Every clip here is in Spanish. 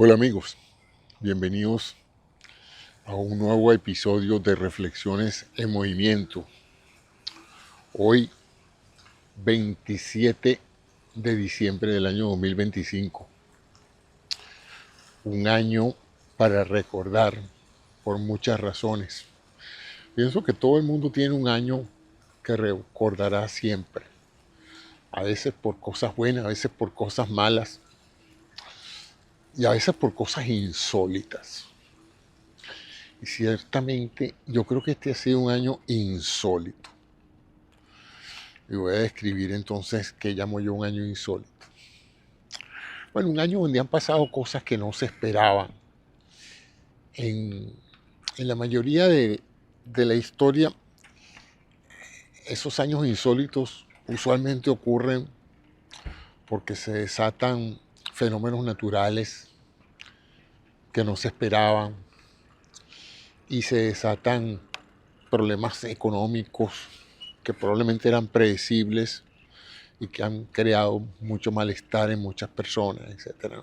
Hola amigos, bienvenidos a un nuevo episodio de Reflexiones en Movimiento. Hoy 27 de diciembre del año 2025. Un año para recordar por muchas razones. Pienso que todo el mundo tiene un año que recordará siempre. A veces por cosas buenas, a veces por cosas malas y a veces por cosas insólitas. Y ciertamente yo creo que este ha sido un año insólito. Y voy a describir entonces qué llamo yo un año insólito. Bueno, un año donde han pasado cosas que no se esperaban. En la mayoría de la historia, esos años insólitos usualmente ocurren porque se desatan fenómenos naturales que no se esperaban y se desatan problemas económicos que probablemente eran predecibles y que han creado mucho malestar en muchas personas, etc.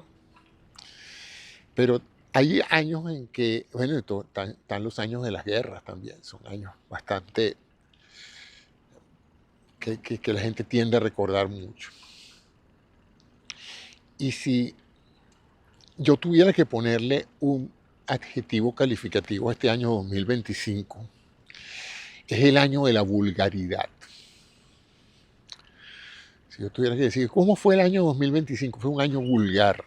Pero hay años en que, bueno, están los años de las guerras también, son años bastante que la gente tiende a recordar mucho. Y si yo tuviera que ponerle un adjetivo calificativo a este año 2025, es el año de la vulgaridad. Si yo tuviera que decir, ¿cómo fue el año 2025? Fue un año vulgar.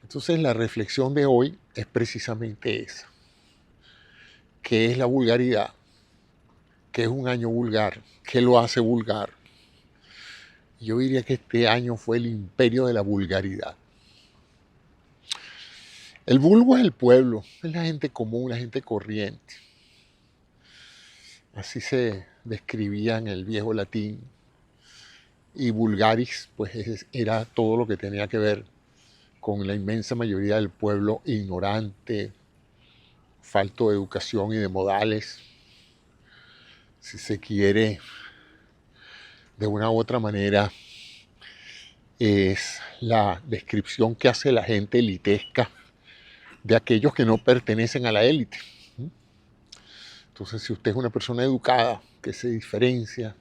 Entonces la reflexión de hoy es precisamente esa. ¿Qué es la vulgaridad? ¿Qué es un año vulgar? ¿Qué lo hace vulgar? Yo diría que este año fue el imperio de la vulgaridad. El vulgo es el pueblo, es la gente común, la gente corriente. Así se describía en el viejo latín. Y vulgaris, pues era todo lo que tenía que ver con la inmensa mayoría del pueblo ignorante, falto de educación y de modales. Si se quiere, de una u otra manera, es la descripción que hace la gente elitesca de aquellos que no pertenecen a la élite. Entonces, si usted es una persona educada, que se diferencia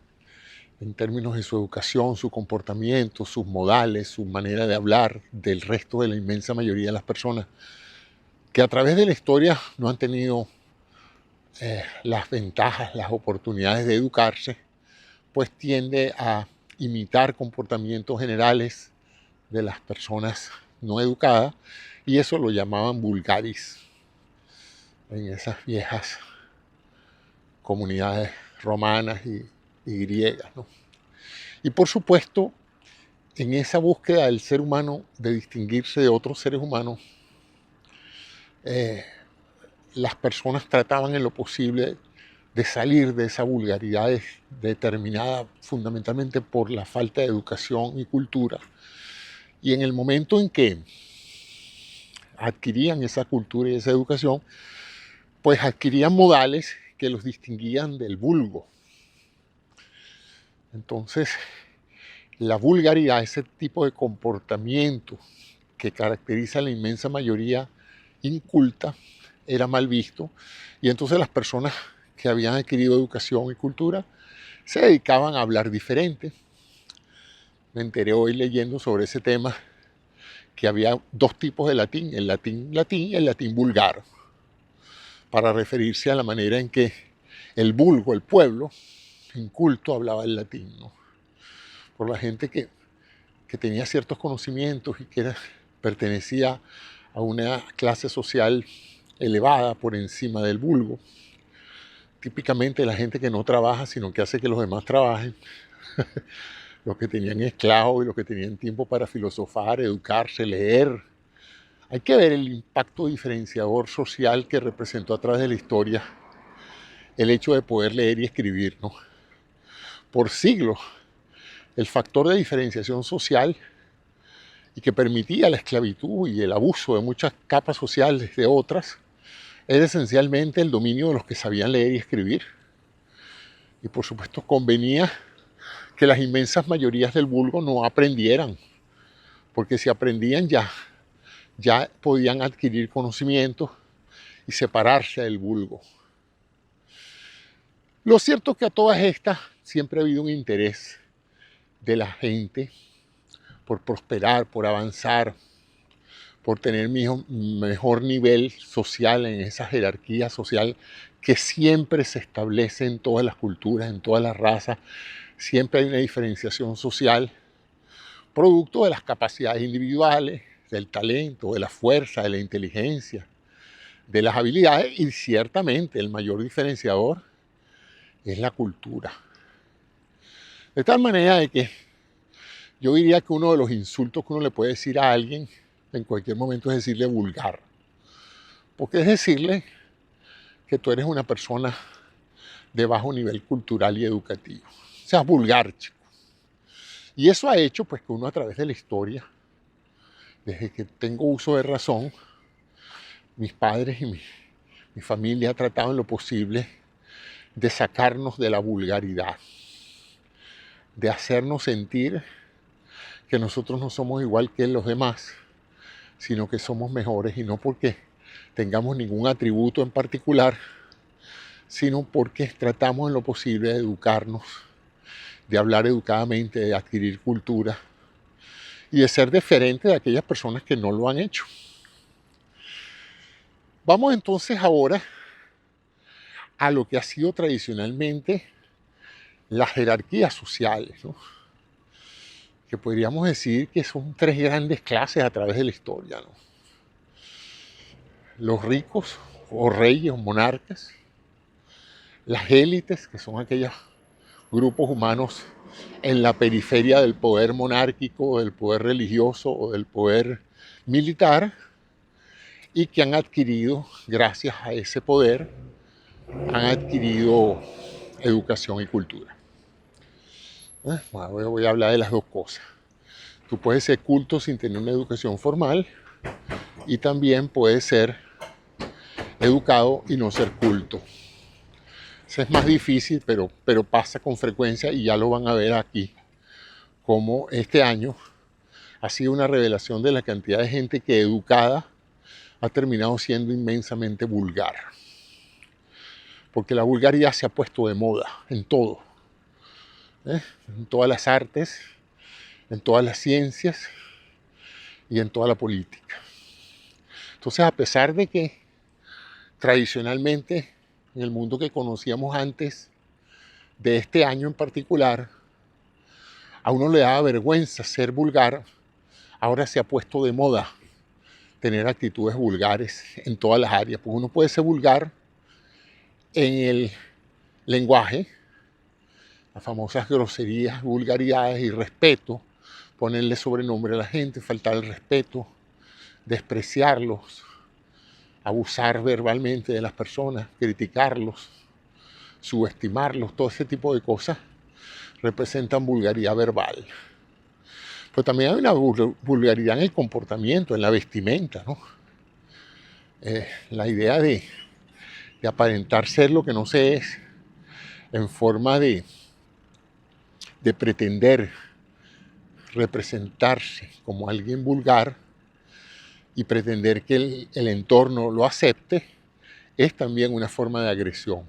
en términos de su educación, su comportamiento, sus modales, su manera de hablar del resto de la inmensa mayoría de las personas que a través de la historia no han tenido las ventajas, las oportunidades de educarse, pues tiende a imitar comportamientos generales de las personas no educadas, y eso lo llamaban vulgaris en esas viejas comunidades romanas y griegas, ¿no? Y por supuesto, en esa búsqueda del ser humano de distinguirse de otros seres humanos, las personas trataban en lo posible de salir de esa vulgaridad determinada fundamentalmente por la falta de educación y cultura. Y en el momento en que adquirían esa cultura y esa educación, pues adquirían modales que los distinguían del vulgo. Entonces, la vulgaridad, ese tipo de comportamiento que caracteriza a la inmensa mayoría inculta, era mal visto, y entonces las personas que habían adquirido educación y cultura se dedicaban a hablar diferente. Me enteré hoy leyendo sobre ese tema que había dos tipos de latín, el latín latín y el latín vulgar, para referirse a la manera en que el vulgo, el pueblo inculto, hablaba el latín, ¿no? Por la gente que tenía ciertos conocimientos y que pertenecía a una clase social elevada por encima del vulgo. Típicamente la gente que no trabaja, sino que hace que los demás trabajen. Los que tenían esclavos y los que tenían tiempo para filosofar, educarse, leer. Hay que ver el impacto diferenciador social que representó a través de la historia el hecho de poder leer y escribir, ¿no? Por siglos, el factor de diferenciación social y que permitía la esclavitud y el abuso de muchas capas sociales de otras, era esencialmente el dominio de los que sabían leer y escribir. Y por supuesto convenía que las inmensas mayorías del vulgo no aprendieran, porque si aprendían ya ya podían adquirir conocimiento y separarse del vulgo. Lo cierto es que a todas estas siempre ha habido un interés de la gente por prosperar, por avanzar, por tener mejor nivel social en esa jerarquía social que siempre se establece en todas las culturas, en todas las razas. Siempre hay una diferenciación social, producto de las capacidades individuales, del talento, de la fuerza, de la inteligencia, de las habilidades, y ciertamente el mayor diferenciador es la cultura. De tal manera de que yo diría que uno de los insultos que uno le puede decir a alguien en cualquier momento es decirle vulgar, porque es decirle que tú eres una persona de bajo nivel cultural y educativo. O sea, vulgar, chico. Y eso ha hecho pues que uno a través de la historia, desde que tengo uso de razón, mis padres y mi familia ha tratado en lo posible de sacarnos de la vulgaridad, de hacernos sentir que nosotros no somos igual que los demás, sino que somos mejores, y no porque tengamos ningún atributo en particular, sino porque tratamos en lo posible de educarnos, de hablar educadamente, de adquirir cultura y de ser diferente de aquellas personas que no lo han hecho. Vamos entonces ahora a lo que ha sido tradicionalmente las jerarquías sociales, ¿no? Que podríamos decir que son tres grandes clases a través de la historia, ¿no? Los ricos o reyes o monarcas, las élites, que son aquellos grupos humanos en la periferia del poder monárquico, del poder religioso o del poder militar, y que han adquirido, gracias a ese poder, han adquirido educación y cultura. Bueno, voy a hablar de las dos cosas. Tú puedes ser culto sin tener una educación formal, y también puedes ser educado y no ser culto. Eso es más difícil, pero pasa con frecuencia, y ya lo van a ver aquí, como este año ha sido una revelación de la cantidad de gente que educada ha terminado siendo inmensamente vulgar. Porque la vulgaridad se ha puesto de moda en todo, en todas las artes, en todas las ciencias y en toda la política. Entonces, a pesar de que tradicionalmente en el mundo que conocíamos antes de este año en particular, a uno le daba vergüenza ser vulgar, ahora se ha puesto de moda tener actitudes vulgares en todas las áreas. Pues uno puede ser vulgar en el lenguaje, las famosas groserías, vulgaridades, irrespeto, ponerle sobrenombre a la gente, faltar el respeto, despreciarlos, abusar verbalmente de las personas, criticarlos, subestimarlos, todo ese tipo de cosas representan vulgaridad verbal. Pero también hay una vulgaridad en el comportamiento, en la vestimenta, ¿no? La idea de aparentar ser lo que no se es, en forma de pretender representarse como alguien vulgar y pretender que el entorno lo acepte, es también una forma de agresión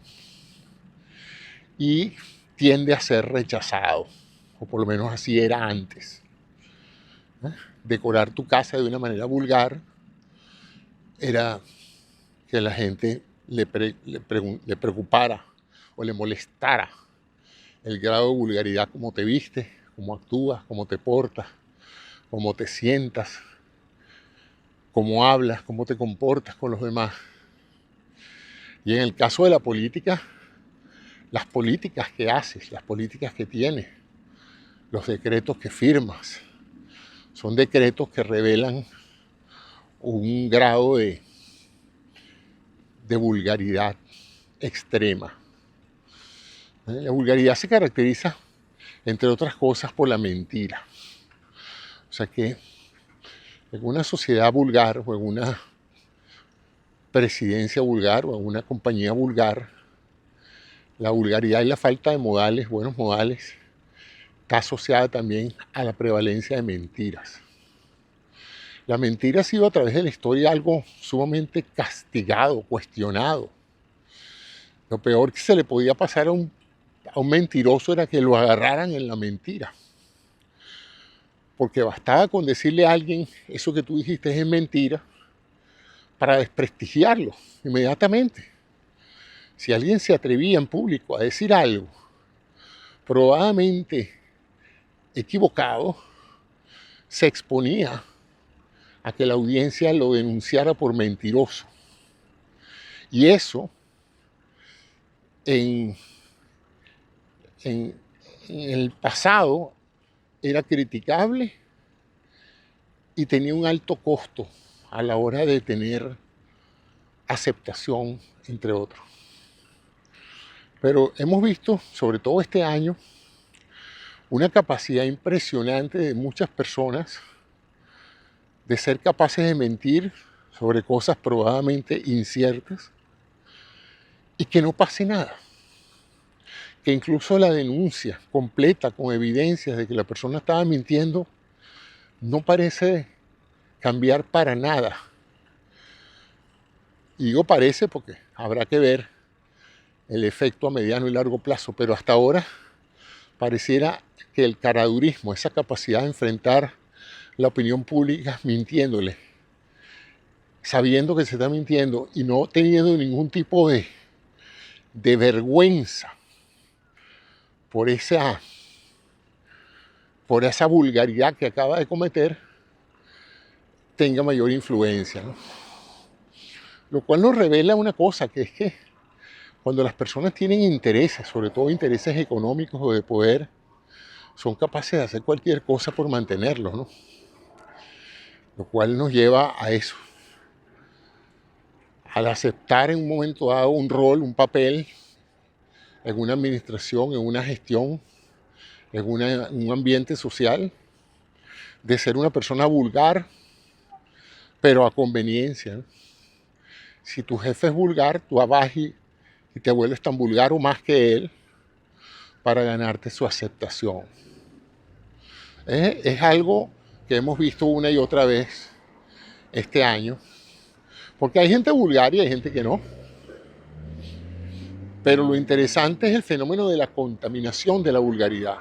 y tiende a ser rechazado, o por lo menos así era antes. Decorar tu casa de una manera vulgar era que la gente le preocupara o le molestara el grado de vulgaridad, cómo te vistes, cómo actúas, cómo te portas, cómo te sientas, cómo hablas, cómo te comportas con los demás. Y en el caso de la política, las políticas que haces, las políticas que tienes, los decretos que firmas, son decretos que revelan un grado de vulgaridad extrema. La vulgaridad se caracteriza, entre otras cosas, por la mentira. O sea que en una sociedad vulgar o en una presidencia vulgar o en una compañía vulgar, la vulgaridad y la falta de modales, buenos modales, está asociada también a la prevalencia de mentiras. La mentira ha sido a través de la historia algo sumamente castigado, cuestionado. Lo peor que se le podía pasar a un mentiroso era que lo agarraran en la mentira. Porque bastaba con decirle a alguien, eso que tú dijiste es mentira, para desprestigiarlo inmediatamente. Si alguien se atrevía en público a decir algo probadamente equivocado, se exponía a que la audiencia lo denunciara por mentiroso. Y eso en, en el pasado era criticable y tenía un alto costo a la hora de tener aceptación, entre otros. Pero hemos visto, sobre todo este año, una capacidad impresionante de muchas personas de ser capaces de mentir sobre cosas probadamente inciertas y que no pase nada. Que incluso la denuncia completa con evidencias de que la persona estaba mintiendo no parece cambiar para nada. Y digo parece porque habrá que ver el efecto a mediano y largo plazo, pero hasta ahora pareciera que el caradurismo, esa capacidad de enfrentar la opinión pública mintiéndole, sabiendo que se está mintiendo y no teniendo ningún tipo de vergüenza por esa vulgaridad que acaba de cometer, tenga mayor influencia, ¿no? Lo cual nos revela una cosa, que es que cuando las personas tienen intereses, sobre todo intereses económicos o de poder, son capaces de hacer cualquier cosa por mantenerlos, ¿no? Lo cual nos lleva a eso, al aceptar en un momento dado un rol, un papel, en una administración, en una gestión, en un ambiente social, de ser una persona vulgar, pero a conveniencia, ¿no? Si tu jefe es vulgar, tú vas y te vuelves tan vulgar o más que él para ganarte su aceptación. Es algo que hemos visto una y otra vez este año, porque hay gente vulgar y hay gente que no. Pero lo interesante es el fenómeno de la contaminación de la vulgaridad.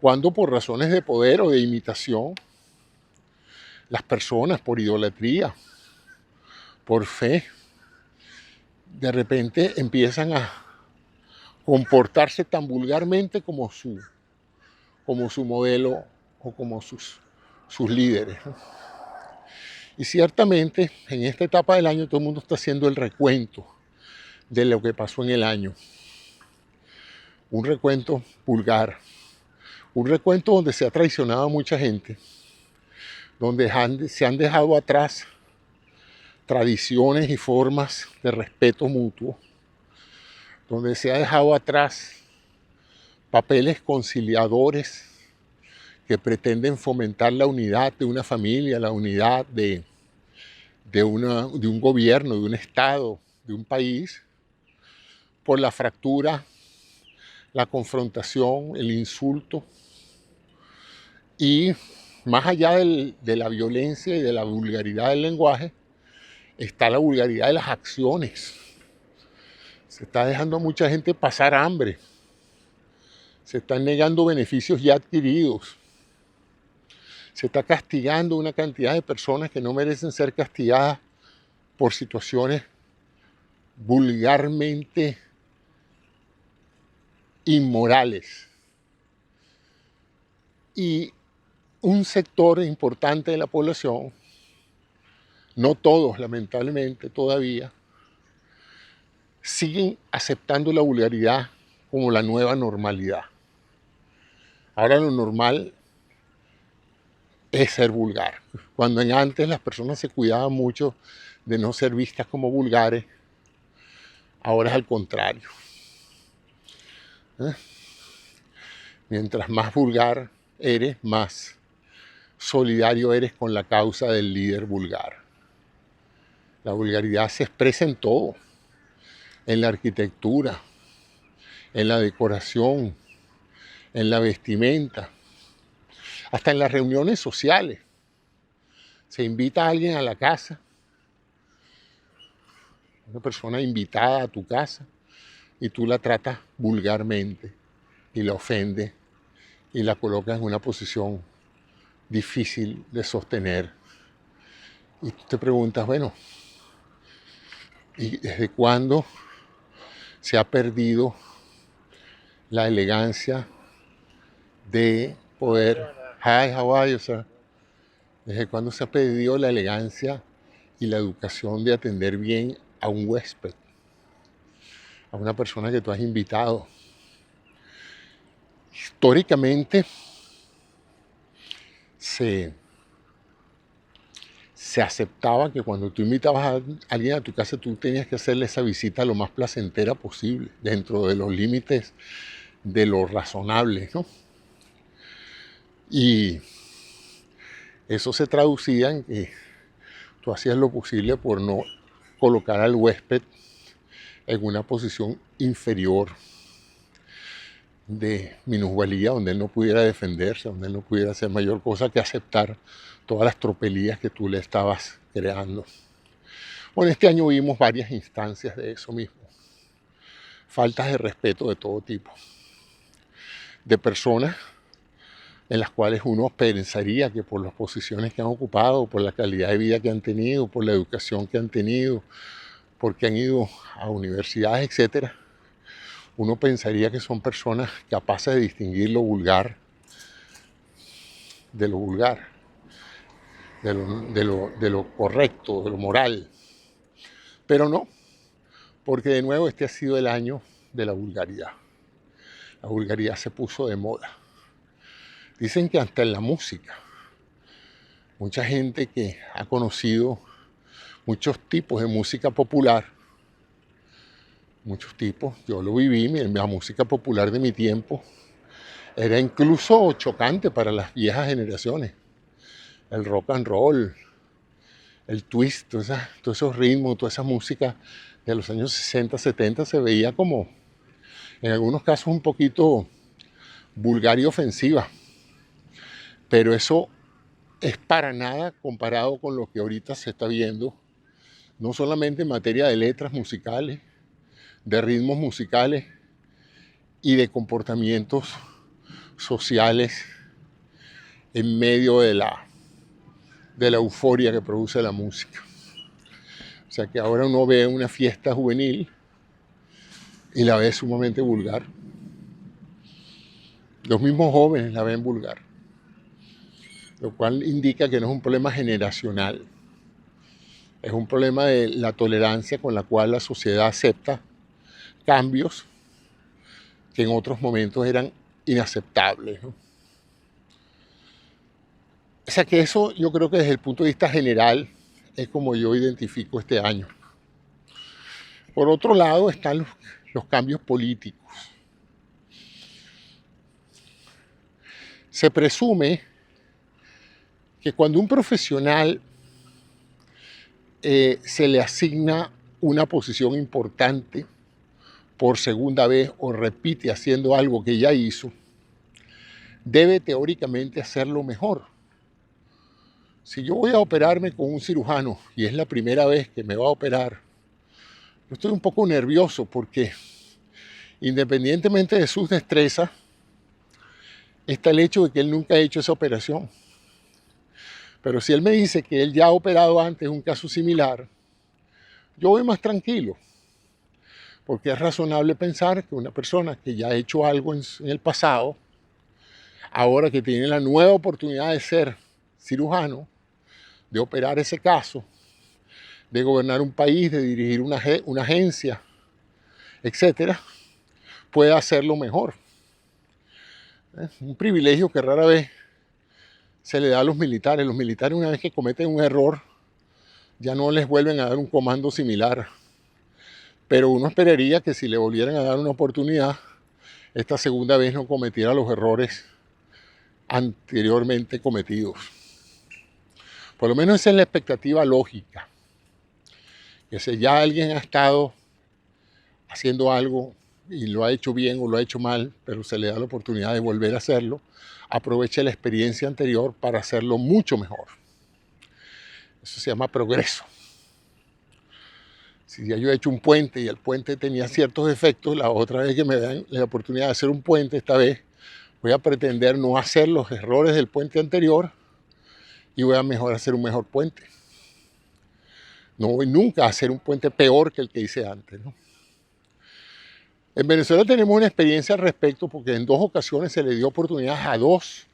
Cuando por razones de poder o de imitación, las personas por idolatría, por fe, de repente empiezan a comportarse tan vulgarmente como su modelo o como sus líderes, ¿no? Y ciertamente en esta etapa del año todo el mundo está haciendo el recuento de lo que pasó en el año. Un recuento vulgar, un recuento donde se ha traicionado a mucha gente, donde se han dejado atrás tradiciones y formas de respeto mutuo, donde se ha dejado atrás papeles conciliadores que pretenden fomentar la unidad de una familia, la unidad de un gobierno, de un Estado, de un país, por la fractura, la confrontación, el insulto. Y más allá de la violencia y de la vulgaridad del lenguaje, está la vulgaridad de las acciones. Se está dejando a mucha gente pasar hambre. Se están negando beneficios ya adquiridos. Se está castigando una cantidad de personas que no merecen ser castigadas por situaciones vulgarmente inmorales. Y un sector importante de la población, no todos lamentablemente todavía, siguen aceptando la vulgaridad como la nueva normalidad. Ahora lo normal es ser vulgar. Cuando antes las personas se cuidaban mucho de no ser vistas como vulgares, ahora es al contrario. Mientras más vulgar eres, más solidario eres con la causa del líder vulgar. La vulgaridad se expresa en todo, en la arquitectura, en la decoración, en la vestimenta, hasta en las reuniones sociales. Se invita a alguien a la casa, una persona invitada a tu casa, y tú la tratas vulgarmente y la ofendes y la colocas en una posición difícil de sostener. Y tú te preguntas, bueno, ¿y desde cuándo se ha perdido la elegancia de poder... Hi, how are you, sir? ¿Desde cuándo se ha perdido la elegancia y la educación de atender bien a un huésped, a una persona que tú has invitado? Históricamente se aceptaba que cuando tú invitabas a alguien a tu casa, tú tenías que hacerle esa visita lo más placentera posible, dentro de los límites de lo razonable, ¿no? Y eso se traducía en que tú hacías lo posible por no colocar al huésped en una posición inferior de minusvalía, donde él no pudiera defenderse, donde él no pudiera hacer mayor cosa que aceptar todas las tropelías que tú le estabas creando. Bueno, este año vimos varias instancias de eso mismo. Faltas de respeto de todo tipo. De personas en las cuales uno pensaría que por las posiciones que han ocupado, por la calidad de vida que han tenido, por la educación que han tenido, porque han ido a universidades, etcétera, uno pensaría que son personas capaces de distinguir lo vulgar de lo vulgar, de lo correcto, de lo moral. Pero no, porque de nuevo este ha sido el año de la vulgaridad. La vulgaridad se puso de moda. Dicen que hasta en la música, mucha gente que ha conocido muchos tipos de música popular, muchos tipos, yo lo viví, la música popular de mi tiempo era incluso chocante para las viejas generaciones. El rock and roll, el twist, todos esos ritmos, toda esa música de los años 60, 70 se veía como, en algunos casos, un poquito vulgar y ofensiva. Pero eso es para nada comparado con lo que ahorita se está viendo, no solamente en materia de letras musicales, de ritmos musicales y de comportamientos sociales en medio de la euforia que produce la música. O sea que ahora uno ve una fiesta juvenil y la ve sumamente vulgar. Los mismos jóvenes la ven vulgar, lo cual indica que no es un problema generacional, es un problema de la tolerancia con la cual la sociedad acepta cambios que en otros momentos eran inaceptables, ¿no? O sea que eso yo creo que desde el punto de vista general es como yo identifico este año. Por otro lado están los cambios políticos. Se presume que cuando un profesional se le asigna una posición importante por segunda vez o repite haciendo algo que ya hizo, debe teóricamente hacerlo mejor. Si yo voy a operarme con un cirujano y es la primera vez que me va a operar, yo estoy un poco nervioso porque independientemente de sus destrezas, está el hecho de que él nunca ha hecho esa operación. Pero si él me dice que él ya ha operado antes un caso similar, yo voy más tranquilo, porque es razonable pensar que una persona que ya ha hecho algo en el pasado, ahora que tiene la nueva oportunidad de ser cirujano, de operar ese caso, de gobernar un país, de dirigir una agencia, etcétera, puede hacerlo mejor. Es un privilegio que rara vez se le da a los militares. Los militares, una vez que cometen un error, ya no les vuelven a dar un comando similar. Pero uno esperaría que si le volvieran a dar una oportunidad, esta segunda vez no cometiera los errores anteriormente cometidos. Por lo menos esa es la expectativa lógica. Que si ya alguien ha estado haciendo algo y lo ha hecho bien o lo ha hecho mal, pero se le da la oportunidad de volver a hacerlo, aproveche la experiencia anterior para hacerlo mucho mejor. Eso se llama progreso. Si ya yo he hecho un puente y el puente tenía ciertos efectos, la otra vez que me dan la oportunidad de hacer un puente, esta vez voy a pretender no hacer los errores del puente anterior y voy a hacer un mejor puente. No voy nunca a hacer un puente peor que el que hice antes, ¿no? En Venezuela tenemos una experiencia al respecto porque en 2 ocasiones se le dio oportunidades a 2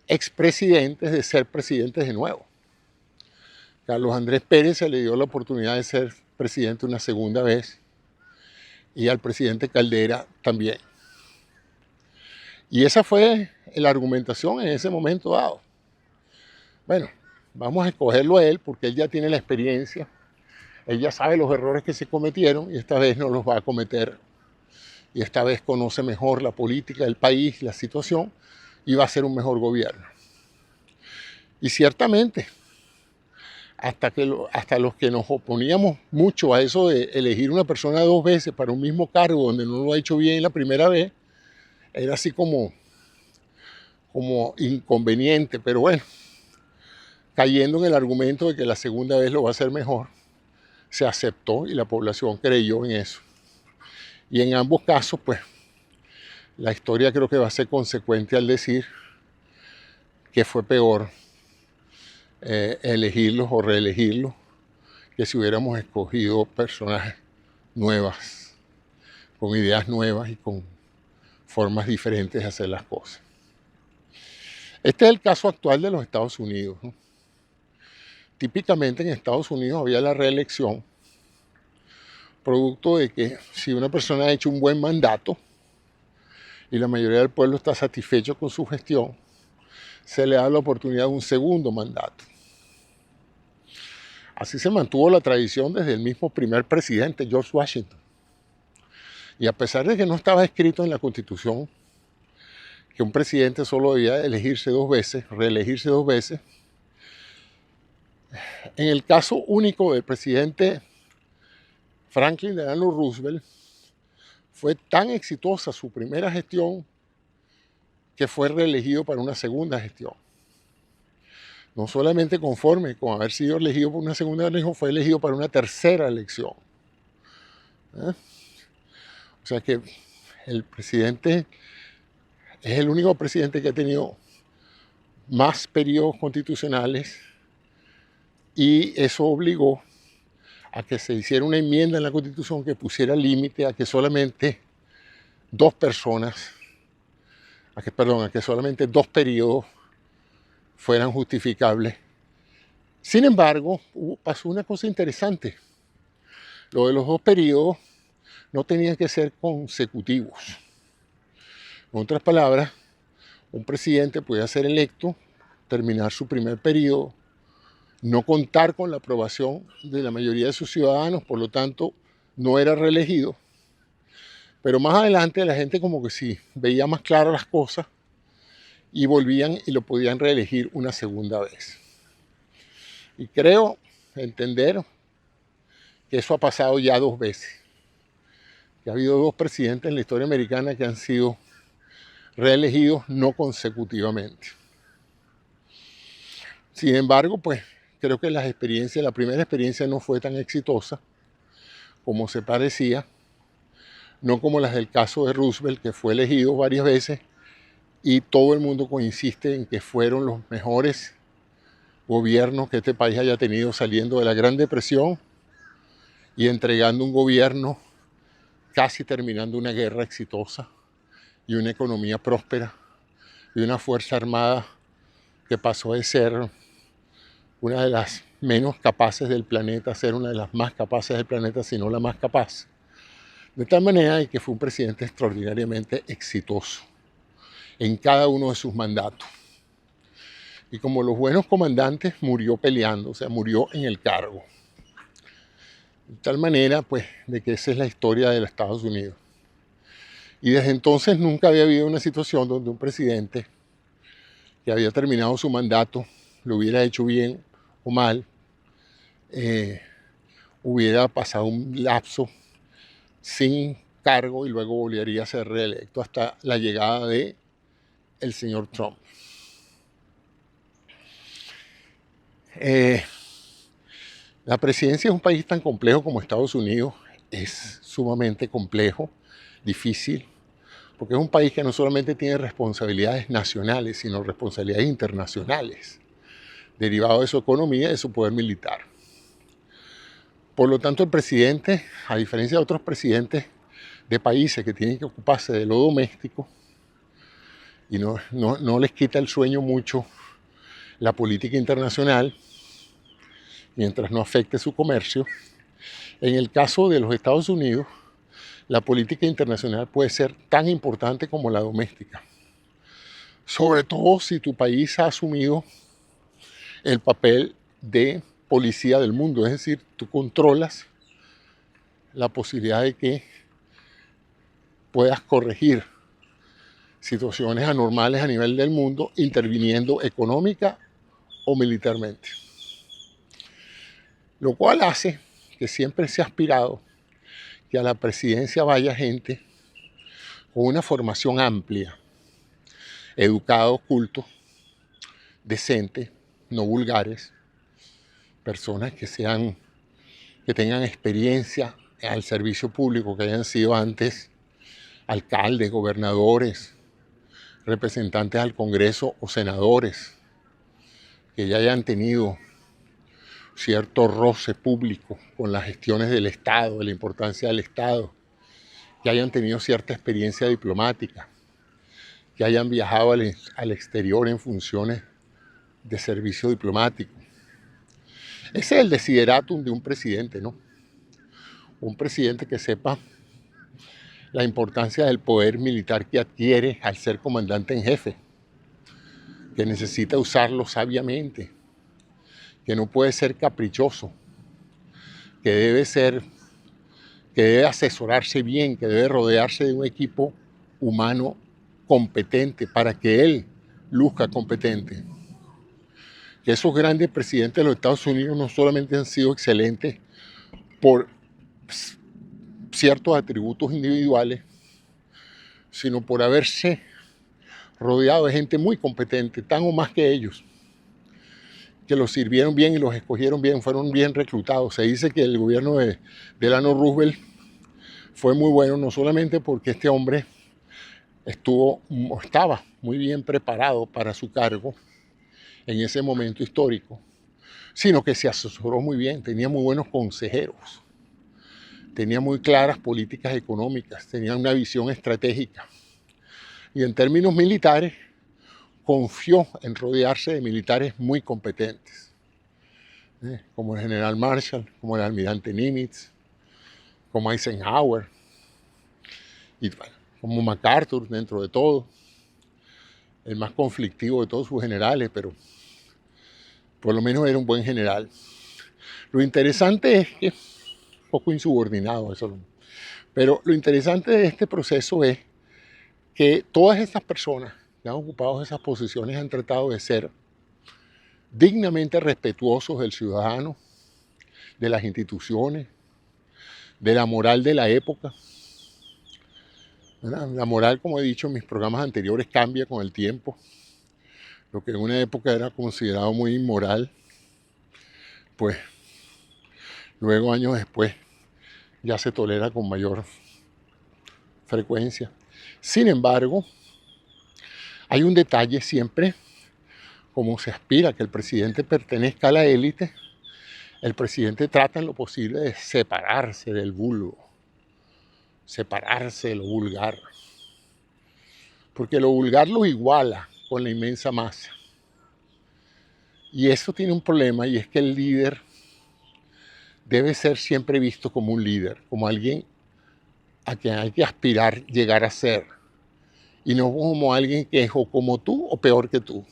expresidentes de ser presidentes de nuevo. Carlos Andrés Pérez se le dio la oportunidad de ser presidente una segunda vez y al presidente Caldera también. Y esa fue la argumentación en ese momento dado. Bueno, vamos a escogerlo a él porque él ya tiene la experiencia, él ya sabe los errores que se cometieron y esta vez no los va a cometer. Y esta vez conoce mejor la política del país, la situación, y va a ser un mejor gobierno. Y ciertamente, hasta los que nos oponíamos mucho a eso de elegir una persona 2 veces para un mismo cargo donde no lo ha hecho bien la primera vez, era así como inconveniente, pero bueno, cayendo en el argumento de que la segunda vez lo va a hacer mejor, se aceptó y la población creyó en eso. Y en ambos casos, pues, la historia creo que va a ser consecuente al decir que fue peor elegirlos o reelegirlos que si hubiéramos escogido personas nuevas, con ideas nuevas y con formas diferentes de hacer las cosas. Este es el caso actual de los Estados Unidos, ¿no? Típicamente en Estados Unidos había la reelección, producto de que si una persona ha hecho un buen mandato y la mayoría del pueblo está satisfecho con su gestión, se le da la oportunidad de un segundo mandato. Así se mantuvo la tradición desde el mismo primer presidente, George Washington. Y a pesar de que no estaba escrito en la Constitución que un presidente solo debía elegirse 2 veces, reelegirse 2 veces, en el caso único del presidente Franklin Delano Roosevelt, fue tan exitosa su primera gestión que fue reelegido para una segunda gestión. No solamente conforme con haber sido elegido por una segunda elección, fue elegido para una tercera elección. O sea que el presidente es el único presidente que ha tenido más periodos constitucionales y eso obligó a que se hiciera una enmienda en la Constitución que pusiera límite a que solamente 2 personas, a que solamente 2 periodos fueran justificables. Sin embargo, pasó una cosa interesante. Lo de los 2 periodos no tenían que ser consecutivos. En otras palabras, un presidente podía ser electo, terminar su primer periodo, no contar con la aprobación de la mayoría de sus ciudadanos, por lo tanto, no era reelegido. Pero más adelante la gente como que sí veía más claras las cosas y volvían y lo podían reelegir una segunda vez. Y creo entender que eso ha pasado ya 2 veces. Que ha habido 2 presidentes en la historia americana que han sido reelegidos no consecutivamente. Sin embargo, pues creo que la primera experiencia no fue tan exitosa como se parecía, no como las del caso de Roosevelt, que fue elegido varias veces y todo el mundo coincide en que fueron los mejores gobiernos que este país haya tenido saliendo de la Gran Depresión y entregando un gobierno casi terminando una guerra exitosa y una economía próspera y una fuerza armada que pasó de ser una de las menos capaces del planeta a ser una de las más capaces del planeta, si no la más capaz. De tal manera que fue un presidente extraordinariamente exitoso en cada uno de sus mandatos. Y como los buenos comandantes, murió peleando, o sea, murió en el cargo. De tal manera, pues, de que esa es la historia de los Estados Unidos. Y desde entonces nunca había habido una situación donde un presidente que había terminado su mandato, lo hubiera hecho bien o mal, hubiera pasado un lapso sin cargo y luego volvería a ser reelecto hasta la llegada de el señor Trump. La presidencia de un país tan complejo como Estados Unidos es sumamente complejo, difícil, porque es un país que no solamente tiene responsabilidades nacionales, sino responsabilidades internacionales, derivado de su economía y de su poder militar. Por lo tanto, el presidente, a diferencia de otros presidentes de países que tienen que ocuparse de lo doméstico, y no les quita el sueño mucho la política internacional, mientras no afecte su comercio, en el caso de los Estados Unidos, la política internacional puede ser tan importante como la doméstica. Sobre todo si tu país ha asumido el papel de policía del mundo, es decir, tú controlas la posibilidad de que puedas corregir situaciones anormales a nivel del mundo interviniendo económica o militarmente. Lo cual hace que siempre se ha aspirado que a la presidencia vaya gente con una formación amplia, educados, cultos, decentes, no vulgares, personas que tengan experiencia al servicio público, que hayan sido antes alcaldes, gobernadores, representantes al Congreso o senadores, que ya hayan tenido cierto roce público con las gestiones del Estado, de la importancia del Estado, que hayan tenido cierta experiencia diplomática, que hayan viajado al exterior en funciones de servicio diplomático. Ese es el desideratum de un presidente, ¿no? Un presidente que sepa la importancia del poder militar que adquiere al ser comandante en jefe, que necesita usarlo sabiamente, que no puede ser caprichoso, que debe asesorarse bien, que debe rodearse de un equipo humano competente para que él luzca competente. Que esos grandes presidentes de los Estados Unidos no solamente han sido excelentes por ciertos atributos individuales, sino por haberse rodeado de gente muy competente, tan o más que ellos, que los sirvieron bien y los escogieron bien, fueron bien reclutados. Se dice que el gobierno de Delano Roosevelt fue muy bueno, no solamente porque este hombre estaba muy bien preparado para su cargo en ese momento histórico, sino que se asesoró muy bien, tenía muy buenos consejeros, tenía muy claras políticas económicas, tenía una visión estratégica. Y en términos militares, confió en rodearse de militares muy competentes, como el general Marshall, como el almirante Nimitz, como Eisenhower, y bueno, como MacArthur dentro de todo, el más conflictivo de todos sus generales, pero por lo menos era un buen general. Lo interesante es que, un poco insubordinado eso, pero lo interesante de este proceso es que todas estas personas que han ocupado esas posiciones han tratado de ser dignamente respetuosos del ciudadano, de las instituciones, de la moral de la época. La moral, como he dicho en mis programas anteriores, cambia con el tiempo. Lo que en una época era considerado muy inmoral, pues luego, años después, ya se tolera con mayor frecuencia. Sin embargo, hay un detalle siempre, como se aspira a que el presidente pertenezca a la élite, el presidente trata en lo posible de separarse del vulgo, separarse de lo vulgar, porque lo vulgar lo iguala con la inmensa masa. Y eso tiene un problema, y es que el líder debe ser siempre visto como un líder, como alguien a quien hay que aspirar llegar a ser, y no como alguien que es o como tú o peor que tú.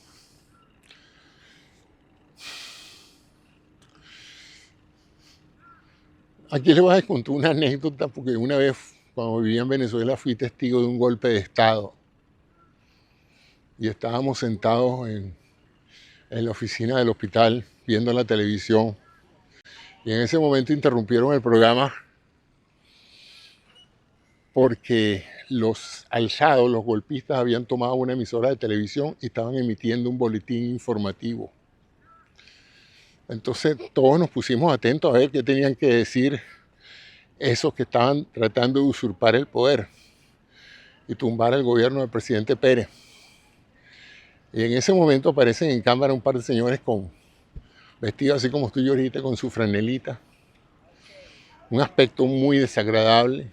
Aquí les voy a contar una anécdota, porque una vez cuando vivía en Venezuela fui testigo de un golpe de Estado y estábamos sentados en la oficina del hospital viendo la televisión, y en ese momento interrumpieron el programa porque los alzados, los golpistas, habían tomado una emisora de televisión y estaban emitiendo un boletín informativo. Entonces todos nos pusimos atentos a ver qué tenían que decir esos que estaban tratando de usurpar el poder y tumbar el gobierno del presidente Pérez. Y en ese momento aparecen en cámara un par de señores vestidos así como estoy yo ahorita, con su franelita, un aspecto muy desagradable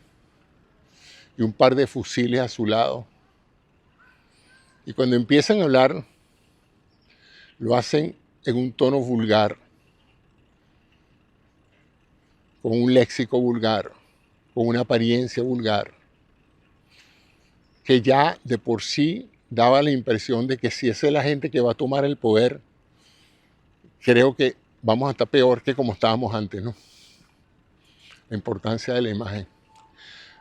y un par de fusiles a su lado. Y cuando empiezan a hablar, lo hacen en un tono vulgar, con un léxico vulgar, con una apariencia vulgar, que ya de por sí daba la impresión de que si esa es la gente que va a tomar el poder, creo que vamos a estar peor que como estábamos antes, ¿no? La importancia de la imagen.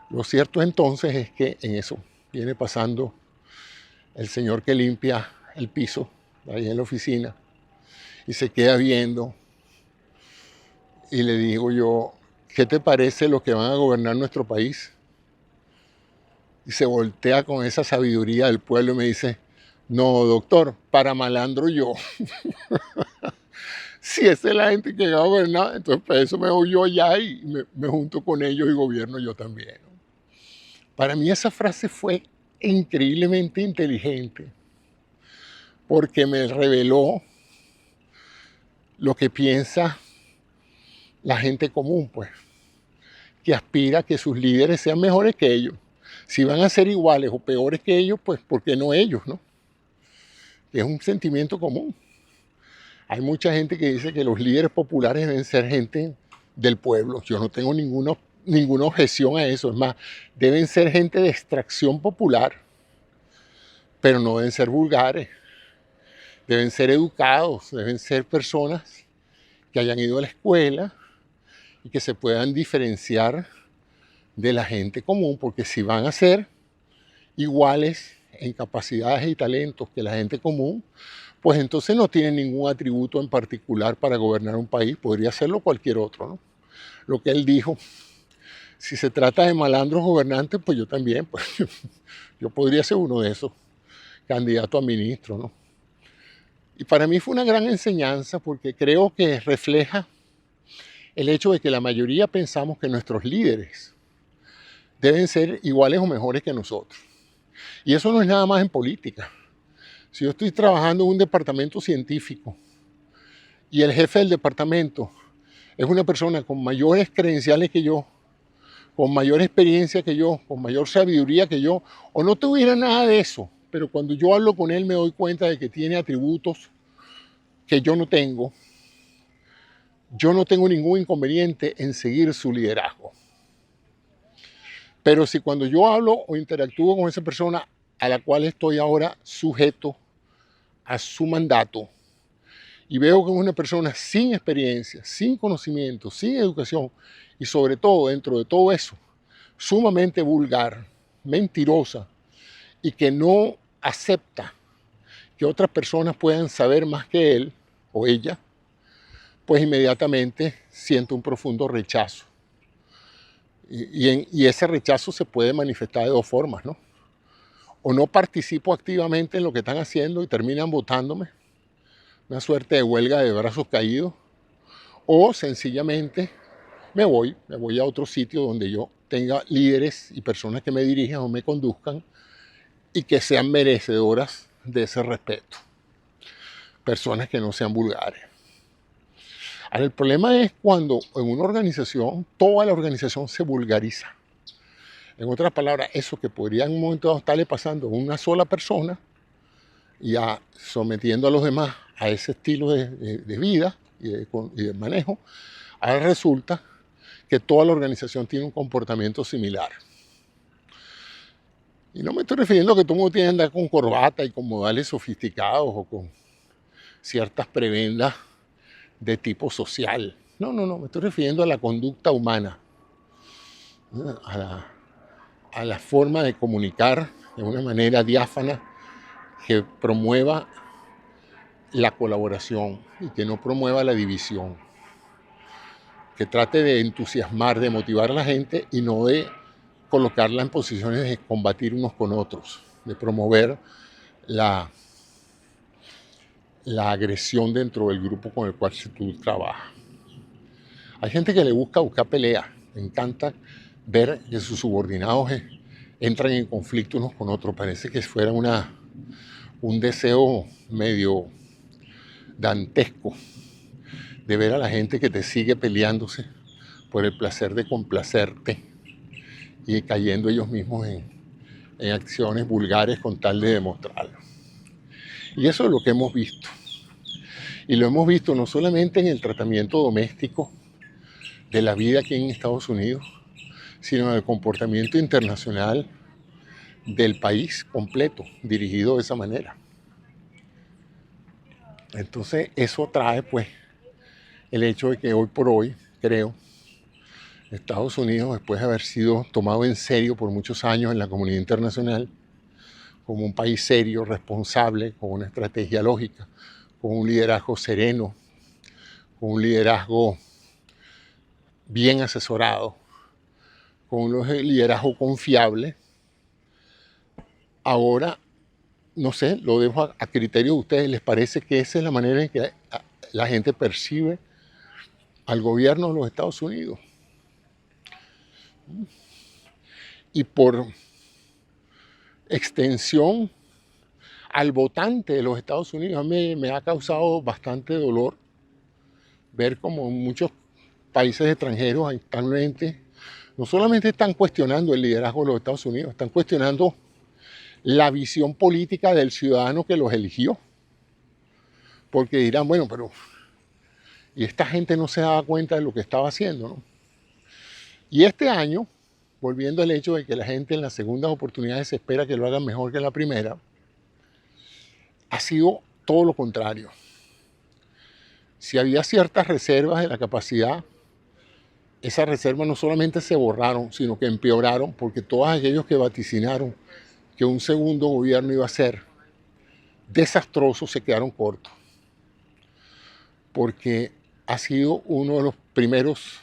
Lo cierto entonces es que en eso viene pasando el señor que limpia el piso ahí en la oficina y se queda viendo y le digo yo, ¿qué te parece los que van a gobernar nuestro país? Y se voltea con esa sabiduría del pueblo y me dice, no, doctor, para malandro yo. Si esa es la gente que va a gobernar, entonces para eso me voy yo allá y me junto con ellos y gobierno yo también. Para mí esa frase fue increíblemente inteligente porque me reveló lo que piensa la gente común, pues, que aspira a que sus líderes sean mejores que ellos. Si van a ser iguales o peores que ellos, pues, ¿por qué no ellos, no? Es un sentimiento común. Hay mucha gente que dice que los líderes populares deben ser gente del pueblo. Yo no tengo ninguna objeción a eso. Es más, deben ser gente de extracción popular, pero no deben ser vulgares. Deben ser educados, deben ser personas que hayan ido a la escuela y que se puedan diferenciar de la gente común, porque si van a ser iguales en capacidades y talentos que la gente común, pues entonces no tienen ningún atributo en particular para gobernar un país, podría hacerlo cualquier otro, ¿no? Lo que él dijo, si se trata de malandros gobernantes, pues yo también, pues yo podría ser uno de esos, candidato a ministro, ¿no? Y para mí fue una gran enseñanza porque creo que refleja el hecho de que la mayoría pensamos que nuestros líderes deben ser iguales o mejores que nosotros. Y eso no es nada más en política. Si yo estoy trabajando en un departamento científico y el jefe del departamento es una persona con mayores credenciales que yo, con mayor experiencia que yo, con mayor sabiduría que yo, o no tuviera nada de eso, pero cuando yo hablo con él me doy cuenta de que tiene atributos que yo no tengo ningún inconveniente en seguir su liderazgo. Pero si cuando yo hablo o interactúo con esa persona a la cual estoy ahora sujeto a su mandato y veo que es una persona sin experiencia, sin conocimiento, sin educación y sobre todo dentro de todo eso, sumamente vulgar, mentirosa y que no acepta que otras personas puedan saber más que él o ella, pues inmediatamente siento un profundo rechazo. Y ese rechazo se puede manifestar de dos formas, ¿no? O no participo activamente en lo que están haciendo y terminan votándome, una suerte de huelga de brazos caídos, o sencillamente me voy a otro sitio donde yo tenga líderes y personas que me dirijan o me conduzcan y que sean merecedoras de ese respeto. Personas que no sean vulgares. Ahora, el problema es cuando en una organización, toda la organización se vulgariza. En otras palabras, eso que podría en un momento dado estarle pasando a una sola persona y sometiendo a los demás a ese estilo de vida y de manejo, ahora resulta que toda la organización tiene un comportamiento similar. Y no me estoy refiriendo a que todo el mundo tiene que andar con corbata y con modales sofisticados o con ciertas prebendas de tipo social. No, me estoy refiriendo a la conducta humana, a la forma de comunicar de una manera diáfana que promueva la colaboración y que no promueva la división, que trate de entusiasmar, de motivar a la gente y no de colocarla en posiciones de combatir unos con otros, de promover la agresión dentro del grupo con el cual tú trabajas. Hay gente que le busca pelea, le encanta ver que sus subordinados entran en conflicto unos con otros. Parece que fuera un deseo medio dantesco de ver a la gente que te sigue peleándose por el placer de complacerte y cayendo ellos mismos en acciones vulgares con tal de demostrarlo. Y eso es lo que hemos visto. Y lo hemos visto no solamente en el tratamiento doméstico de la vida aquí en Estados Unidos, sino en el comportamiento internacional del país completo, dirigido de esa manera. Entonces eso trae pues el hecho de que hoy por hoy, creo, Estados Unidos, después de haber sido tomado en serio por muchos años en la comunidad internacional, como un país serio, responsable, con una estrategia lógica, con un liderazgo sereno, con un liderazgo bien asesorado, con un liderazgo confiable, ahora, no sé, lo dejo a criterio de ustedes, ¿les parece que esa es la manera en que la gente percibe al gobierno de los Estados Unidos? Y por extensión al votante de los Estados Unidos, a mí me ha causado bastante dolor ver como muchos países extranjeros actualmente no solamente están cuestionando el liderazgo de los Estados Unidos, están cuestionando la visión política del ciudadano que los eligió. Porque dirán, bueno, pero y esta gente no se daba cuenta de lo que estaba haciendo, ¿no? Y este año, volviendo al hecho de que la gente en las segundas oportunidades se espera que lo hagan mejor que en la primera, ha sido todo lo contrario. Si había ciertas reservas de la capacidad, esas reservas no solamente se borraron, sino que empeoraron, porque todos aquellos que vaticinaron que un segundo gobierno iba a ser desastroso se quedaron cortos. Porque ha sido uno de los primeros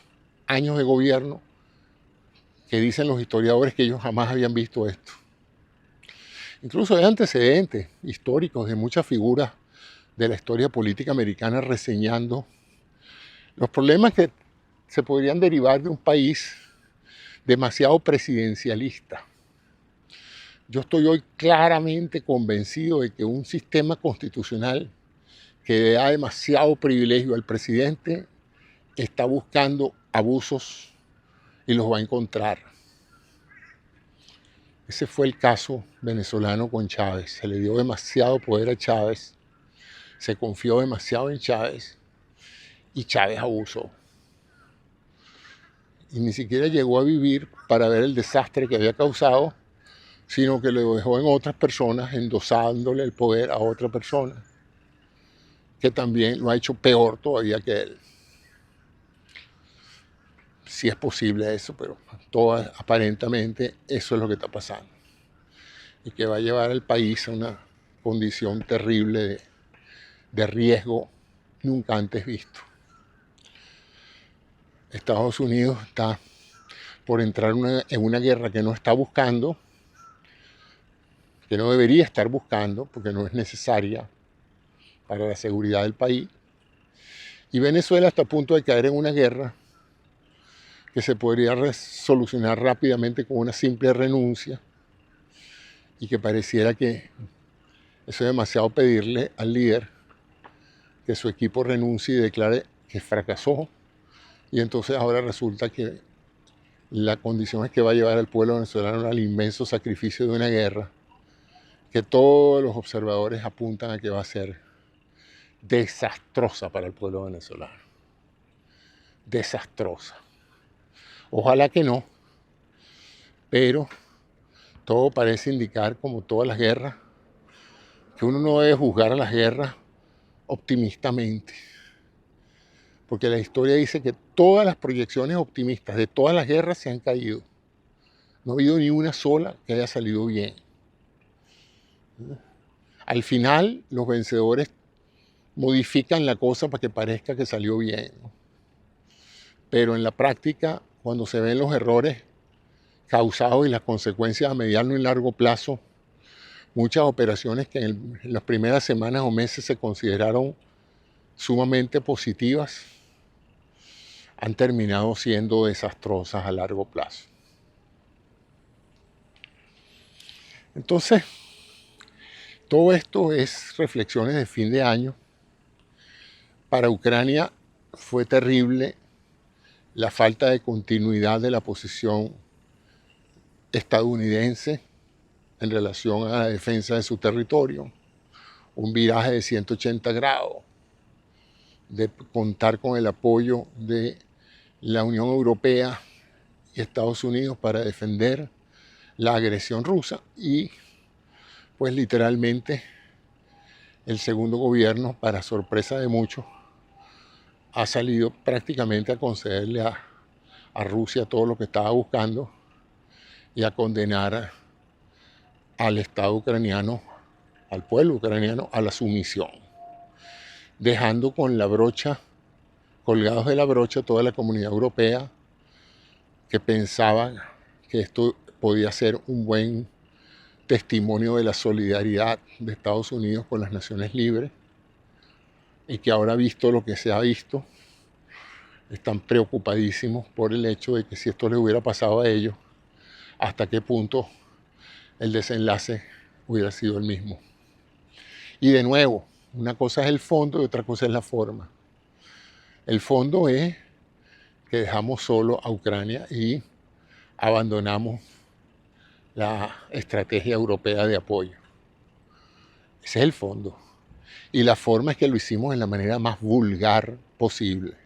años de gobierno que dicen los historiadores que ellos jamás habían visto esto. Incluso hay antecedentes históricos de muchas figuras de la historia política americana reseñando los problemas que se podrían derivar de un país demasiado presidencialista. Yo estoy hoy claramente convencido de que un sistema constitucional que da demasiado privilegio al presidente está buscando abusos y los va a encontrar. Ese fue el caso venezolano con Chávez. Se le dio demasiado poder a Chávez, se confió demasiado en Chávez y Chávez abusó. Y ni siquiera llegó a vivir para ver el desastre que había causado, sino que lo dejó en otras personas, endosándole el poder a otra persona, que también lo ha hecho peor todavía que él. Si es posible eso, pero aparentemente eso es lo que está pasando. Y que va a llevar al país a una condición terrible de riesgo nunca antes visto. Estados Unidos está por entrar en una guerra que no está buscando, que no debería estar buscando, porque no es necesaria para la seguridad del país. Y Venezuela está a punto de caer en una guerra que se podría solucionar rápidamente con una simple renuncia, y que pareciera que eso es demasiado pedirle al líder que su equipo renuncie y declare que fracasó, y entonces ahora resulta que la condición es que va a llevar al pueblo venezolano al inmenso sacrificio de una guerra que todos los observadores apuntan a que va a ser desastrosa para el pueblo venezolano. Desastrosa. Ojalá que no, pero todo parece indicar, como todas las guerras, que uno no debe juzgar a las guerras optimistamente, porque la historia dice que todas las proyecciones optimistas de todas las guerras se han caído. No ha habido ni una sola que haya salido bien. Al final, los vencedores modifican la cosa para que parezca que salió bien, ¿no? Pero en la práctica, cuando se ven los errores causados y las consecuencias a mediano y largo plazo Muchas operaciones que en las primeras semanas o meses se consideraron sumamente positivas han terminado siendo desastrosas a largo plazo. Entonces, todo esto es reflexiones de fin de año. Para Ucrania fue terrible la falta de continuidad de la posición estadounidense en relación a la defensa de su territorio, un viraje de 180 grados, de contar con el apoyo de la Unión Europea y Estados Unidos para defender la agresión rusa y pues literalmente el segundo gobierno, para sorpresa de muchos, ha salido prácticamente a concederle a Rusia todo lo que estaba buscando y a condenar al Estado ucraniano, al pueblo ucraniano, a la sumisión, dejando con la brocha, colgados de la brocha, toda la comunidad europea que pensaba que esto podía ser un buen testimonio de la solidaridad de Estados Unidos con las naciones libres y que ahora, visto lo que se ha visto, están preocupadísimos por el hecho de que si esto les hubiera pasado a ellos, hasta qué punto el desenlace hubiera sido el mismo. Y de nuevo, una cosa es el fondo y otra cosa es la forma. El fondo es que dejamos solo a Ucrania y abandonamos la estrategia europea de apoyo. Ese es el fondo. Y la forma es que lo hicimos en la manera más vulgar posible.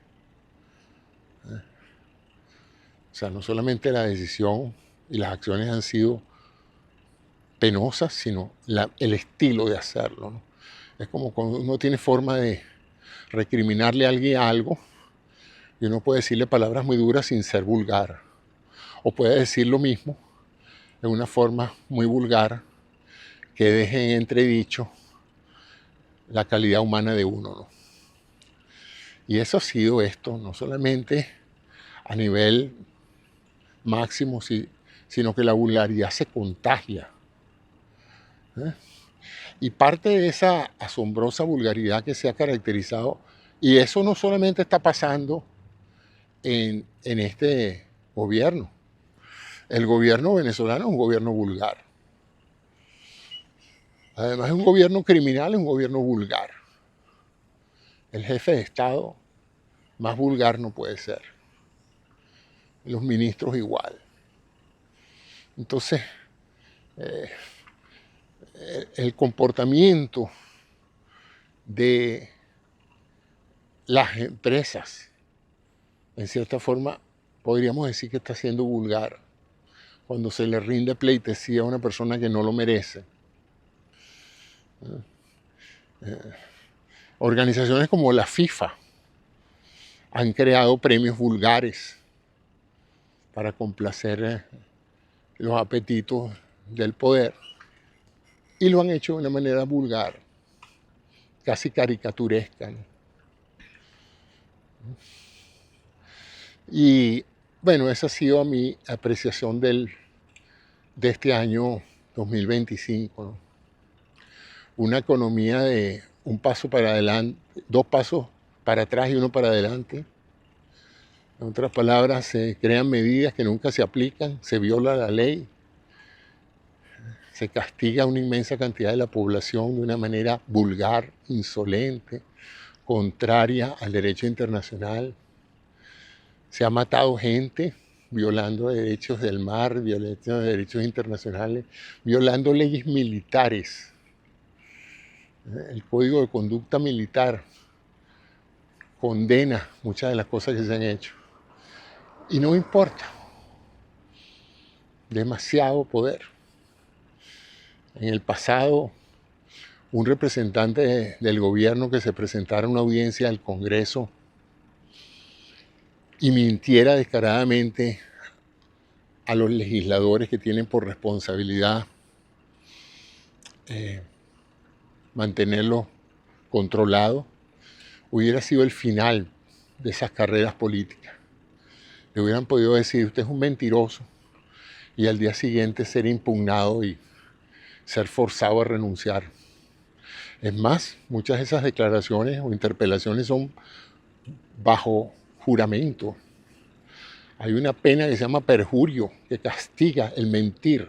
O sea, no solamente la decisión y las acciones han sido penosas, sino el estilo de hacerlo, ¿no? Es como cuando uno tiene forma de recriminarle a alguien algo y uno puede decirle palabras muy duras sin ser vulgar. O puede decir lo mismo de una forma muy vulgar que deje en entredicho la calidad humana de uno, ¿no? Y eso ha sido esto, no solamente a nivel máximo, sino que la vulgaridad se contagia. Y parte de esa asombrosa vulgaridad que se ha caracterizado, y eso no solamente está pasando en este gobierno. El gobierno venezolano es un gobierno vulgar. Además es un gobierno criminal, es un gobierno vulgar. El jefe de Estado más vulgar no puede ser. Los ministros igual. Entonces, el comportamiento de las empresas, en cierta forma, podríamos decir que está siendo vulgar cuando se le rinde pleitesía a una persona que no lo merece. Organizaciones como la FIFA han creado premios vulgares para complacer los apetitos del poder y lo han hecho de una manera vulgar, casi caricaturesca, ¿no? Y bueno, esa ha sido mi apreciación de este año 2025, ¿no? Una economía de un paso para adelante, dos pasos para atrás y uno para adelante. En otras palabras, se crean medidas que nunca se aplican, se viola la ley, se castiga a una inmensa cantidad de la población de una manera vulgar, insolente, contraria al derecho internacional. Se ha matado gente violando derechos del mar, violando derechos internacionales, violando leyes militares. El Código de Conducta Militar condena muchas de las cosas que se han hecho. Y no importa. Demasiado poder. En el pasado, un representante del gobierno que se presentara a una audiencia del Congreso y mintiera descaradamente a los legisladores que tienen por responsabilidad mantenerlo controlado, hubiera sido el final de esas carreras políticas. Le hubieran podido decir, usted es un mentiroso, y al día siguiente ser impugnado y ser forzado a renunciar. Es más, muchas de esas declaraciones o interpelaciones son bajo juramento. Hay una pena que se llama perjurio, que castiga el mentir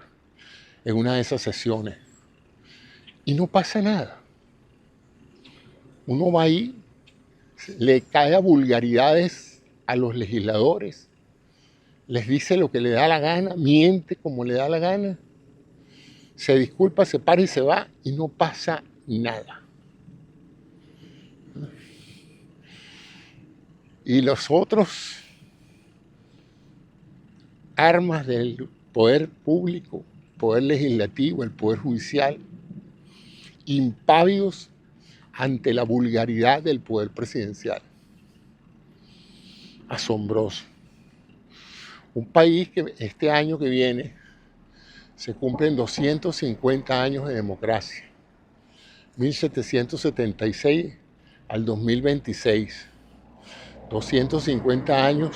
en una de esas sesiones. Y no pasa nada. Uno va ahí, le cae a vulgaridades a los legisladores, les dice lo que le da la gana, miente como le da la gana, se disculpa, se para y se va y no pasa nada. Y los otros armas del poder público, poder legislativo, el poder judicial, impávidos ante la vulgaridad del poder presidencial. Asombroso. Un país que este año que viene se cumplen 250 años de democracia, 1776 al 2026, 250 años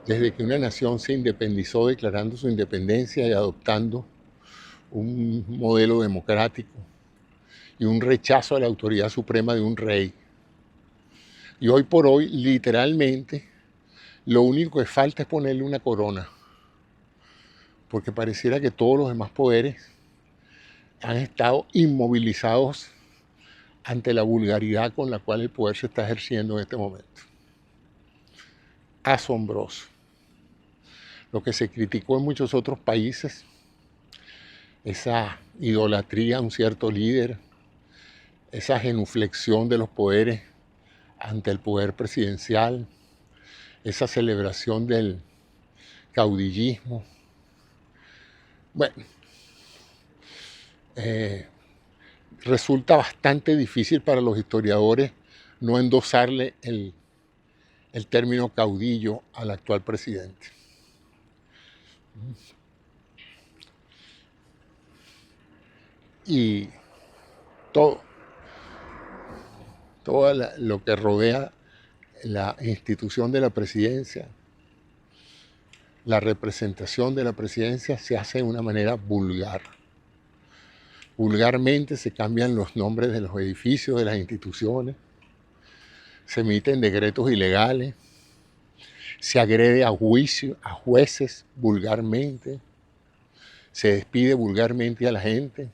desde que una nación se independizó declarando su independencia y adoptando un modelo democrático y un rechazo a la autoridad suprema de un rey. Y hoy por hoy, literalmente, lo único que falta es ponerle una corona, porque pareciera que todos los demás poderes han estado inmovilizados ante la vulgaridad con la cual el poder se está ejerciendo en este momento. Asombroso. Lo que se criticó en muchos otros países, esa idolatría a un cierto líder, esa genuflexión de los poderes ante el poder presidencial, esa celebración del caudillismo. Bueno, resulta bastante difícil para los historiadores no endosarle el término caudillo al actual presidente. Y todo lo que rodea la institución de la presidencia, la representación de la presidencia se hace de una manera vulgar. Vulgarmente se cambian los nombres de los edificios, de las instituciones, se emiten decretos ilegales, se agrede a jueces vulgarmente, se despide vulgarmente a la gente,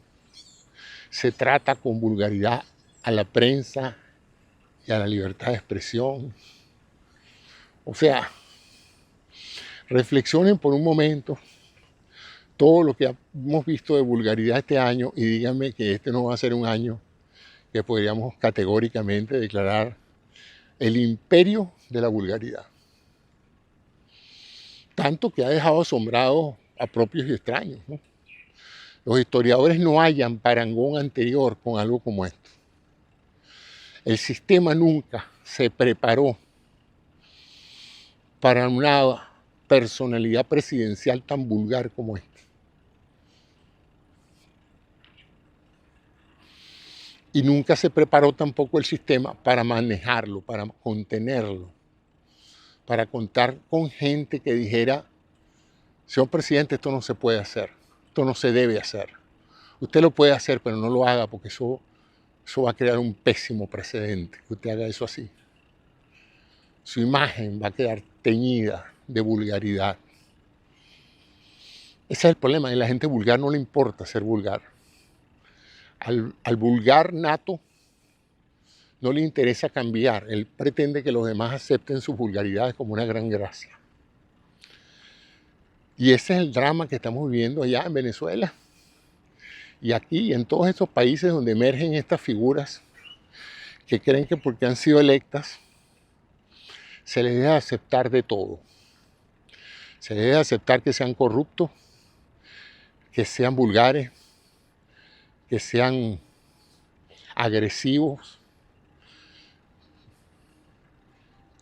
se trata con vulgaridad a la prensa y a la libertad de expresión. O sea, reflexionen por un momento todo lo que hemos visto de vulgaridad este año y díganme que este no va a ser un año que podríamos categóricamente declarar el imperio de la vulgaridad. Tanto que ha dejado asombrados a propios y extraños, ¿no? Los historiadores no hallan parangón anterior con algo como esto. El sistema nunca se preparó para una personalidad presidencial tan vulgar como esta. Y nunca se preparó tampoco el sistema para manejarlo, para contenerlo, para contar con gente que dijera: señor presidente, esto no se puede hacer, esto no se debe hacer. Usted lo puede hacer, pero no lo haga porque eso va a crear un pésimo precedente, que usted haga eso así. Su imagen va a quedar teñida de vulgaridad. Ese es el problema, a la gente vulgar no le importa ser vulgar. Al vulgar nato no le interesa cambiar, él pretende que los demás acepten sus vulgaridades como una gran gracia. Y ese es el drama que estamos viviendo allá en Venezuela. Y aquí y en todos estos países donde emergen estas figuras que creen que porque han sido electas se les debe aceptar de todo. Se les debe aceptar que sean corruptos, que sean vulgares, que sean agresivos,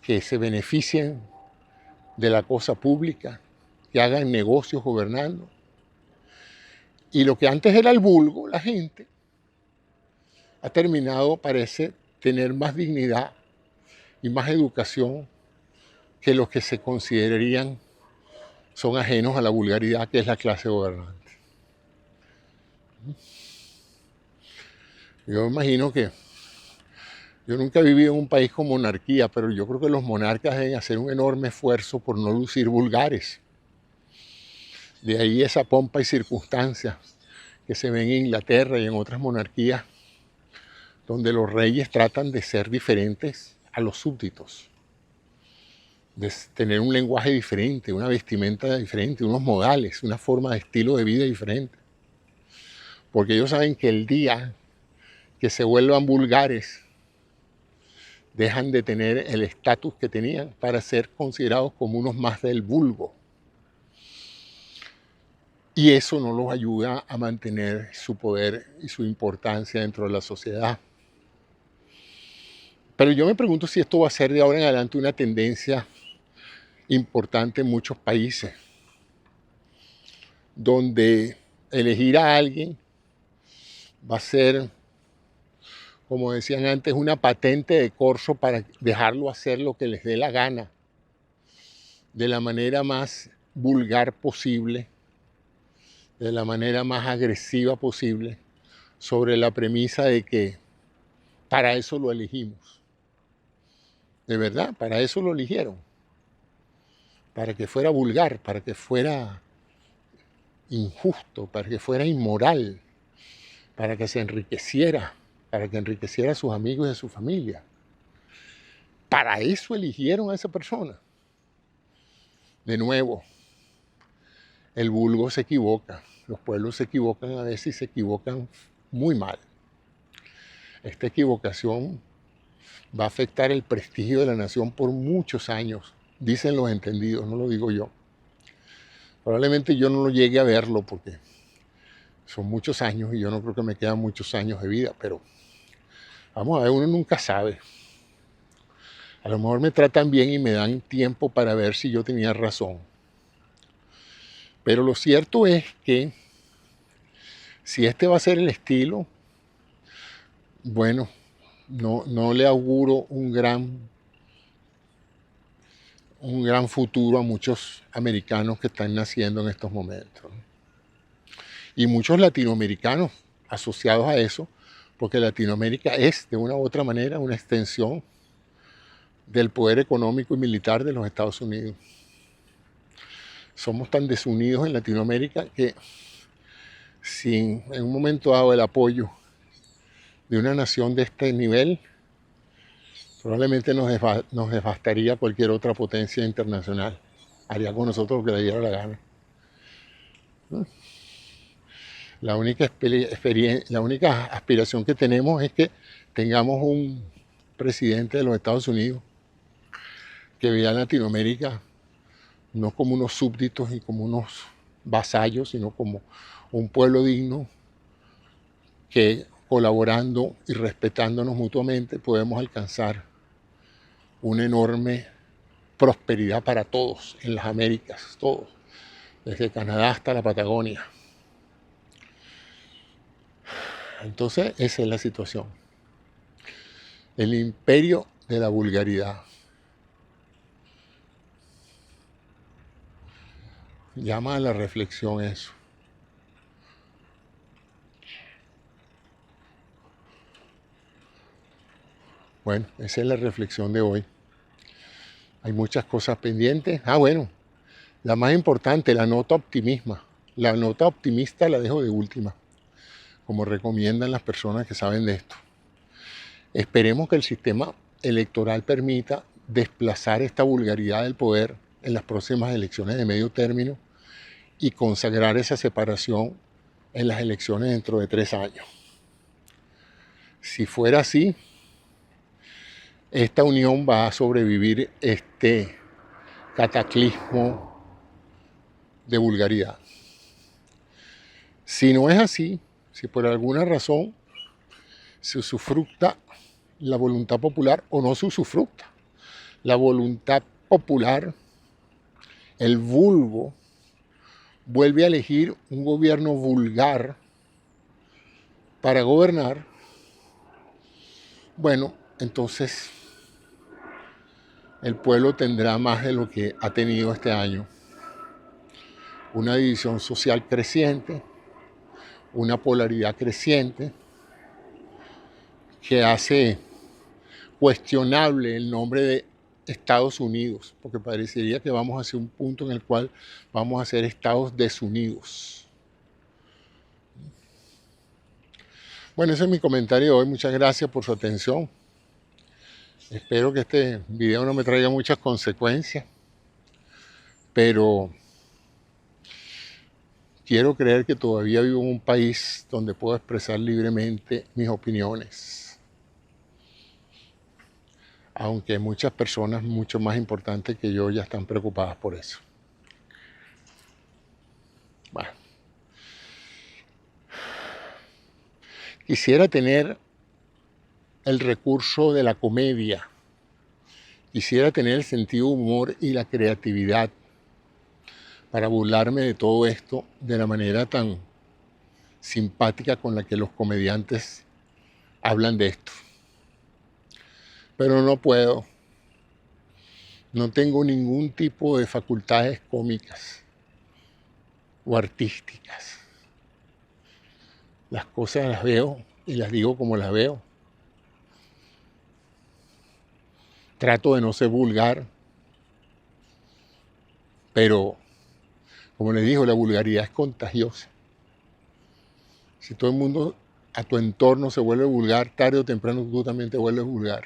que se beneficien de la cosa pública, que hagan negocios gobernando. Y lo que antes era el vulgo, la gente, ha terminado, parece, tener más dignidad y más educación que los que se considerarían son ajenos a la vulgaridad, que es la clase gobernante. Yo imagino que yo nunca he vivido en un país con monarquía, pero yo creo que los monarcas deben hacer un enorme esfuerzo por no lucir vulgares. De ahí esa pompa y circunstancia que se ven en Inglaterra y en otras monarquías, donde los reyes tratan de ser diferentes a los súbditos, de tener un lenguaje diferente, una vestimenta diferente, unos modales, una forma de estilo de vida diferente. Porque ellos saben que el día que se vuelvan vulgares, dejan de tener el estatus que tenían para ser considerados como unos más del vulgo. Y eso no los ayuda a mantener su poder y su importancia dentro de la sociedad. Pero yo me pregunto si esto va a ser de ahora en adelante una tendencia importante en muchos países, donde elegir a alguien va a ser, como decían antes, una patente de corso para dejarlo hacer lo que les dé la gana, de la manera más vulgar posible, de la manera más agresiva posible, sobre la premisa de que para eso lo elegimos. De verdad, para eso lo eligieron. Para que fuera vulgar, para que fuera injusto, para que fuera inmoral, para que se enriqueciera, para que enriqueciera a sus amigos y a su familia. Para eso eligieron a esa persona. De nuevo, el vulgo se equivoca, los pueblos se equivocan a veces y se equivocan muy mal. Esta equivocación va a afectar el prestigio de la nación por muchos años, dicen los entendidos, no lo digo yo. Probablemente yo no lo llegue a verlo porque son muchos años y yo no creo que me quedan muchos años de vida, pero vamos a ver, uno nunca sabe. A lo mejor me tratan bien y me dan tiempo para ver si yo tenía razón. Pero lo cierto es que si este va a ser el estilo, bueno, no le auguro un gran futuro a muchos americanos que están naciendo en estos momentos. Y muchos latinoamericanos asociados a eso, porque Latinoamérica es de una u otra manera una extensión del poder económico y militar de los Estados Unidos. Somos tan desunidos en Latinoamérica que sin en un momento dado el apoyo de una nación de este nivel, probablemente nos devastaría cualquier otra potencia internacional. Haría con nosotros lo que le diera la gana. La única aspiración que tenemos es que tengamos un presidente de los Estados Unidos que vea a Latinoamérica no como unos súbditos y como unos vasallos, sino como un pueblo digno que colaborando y respetándonos mutuamente podemos alcanzar una enorme prosperidad para todos en las Américas, todos, desde Canadá hasta la Patagonia. Entonces, esa es la situación. El imperio de la vulgaridad. Llama a la reflexión eso. Bueno, esa es la reflexión de hoy. Hay muchas cosas pendientes. Bueno, la más importante, la nota optimista. La nota optimista la dejo de última, como recomiendan las personas que saben de esto. Esperemos que el sistema electoral permita desplazar esta vulgaridad del poder en las próximas elecciones de medio término y consagrar esa separación en las elecciones dentro de 3 años. Si fuera así, esta unión va a sobrevivir este cataclismo de vulgaridad. Si no es así, si por alguna razón se usufructa la voluntad popular o no se usufructa la voluntad popular, el vulgo vuelve a elegir un gobierno vulgar para gobernar, bueno, entonces el pueblo tendrá más de lo que ha tenido este año. Una división social creciente, una polaridad creciente que hace cuestionable el nombre de Estados Unidos, porque parecería que vamos hacia un punto en el cual vamos a ser Estados desunidos. Bueno, ese es mi comentario de hoy. Muchas gracias por su atención. Espero que este video no me traiga muchas consecuencias, pero quiero creer que todavía vivo en un país donde puedo expresar libremente mis opiniones, aunque muchas personas mucho más importantes que yo ya están preocupadas por eso. Bueno, quisiera tener el recurso de la comedia, quisiera tener el sentido de humor y la creatividad para burlarme de todo esto de la manera tan simpática con la que los comediantes hablan de esto. Pero no puedo, no tengo ningún tipo de facultades cómicas o artísticas. Las cosas las veo y las digo como las veo. Trato de no ser vulgar, pero como les digo, la vulgaridad es contagiosa. Si todo el mundo a tu entorno se vuelve vulgar, tarde o temprano tú también te vuelves vulgar.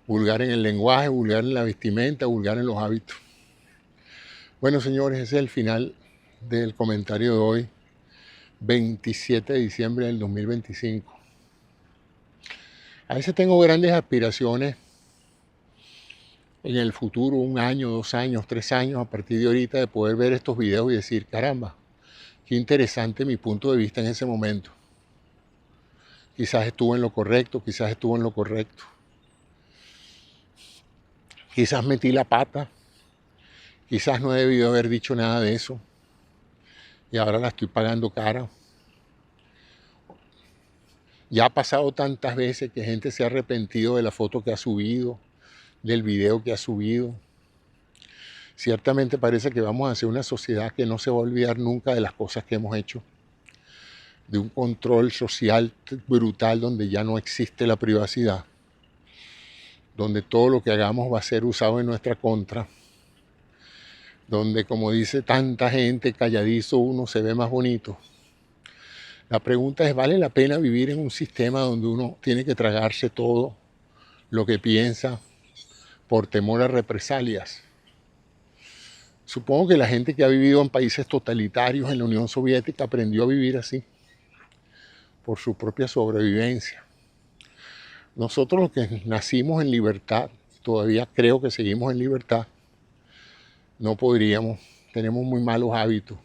Vulgar en el lenguaje, vulgar en la vestimenta, vulgar en los hábitos. Bueno, señores, ese es el final del comentario de hoy, 27 de diciembre del 2025. A veces tengo grandes aspiraciones en el futuro, 1 año, 2 años, 3 años, a partir de ahorita, de poder ver estos videos y decir, caramba, qué interesante mi punto de vista en ese momento. Quizás estuvo en lo correcto, quizás estuvo en lo correcto. Quizás metí la pata, quizás no he debido haber dicho nada de eso y ahora la estoy pagando cara. Ya ha pasado tantas veces que gente se ha arrepentido de la foto que ha subido, del video que ha subido. Ciertamente parece que vamos hacia una sociedad que no se va a olvidar nunca de las cosas que hemos hecho, de un control social brutal donde ya no existe la privacidad, donde todo lo que hagamos va a ser usado en nuestra contra, donde, como dice tanta gente, calladizo uno se ve más bonito. La pregunta es, ¿vale la pena vivir en un sistema donde uno tiene que tragarse todo lo que piensa por temor a represalias? Supongo que la gente que ha vivido en países totalitarios en la Unión Soviética aprendió a vivir así, por su propia sobrevivencia. Nosotros los que nacimos en libertad, todavía creo que seguimos en libertad, no podríamos, tenemos muy malos hábitos.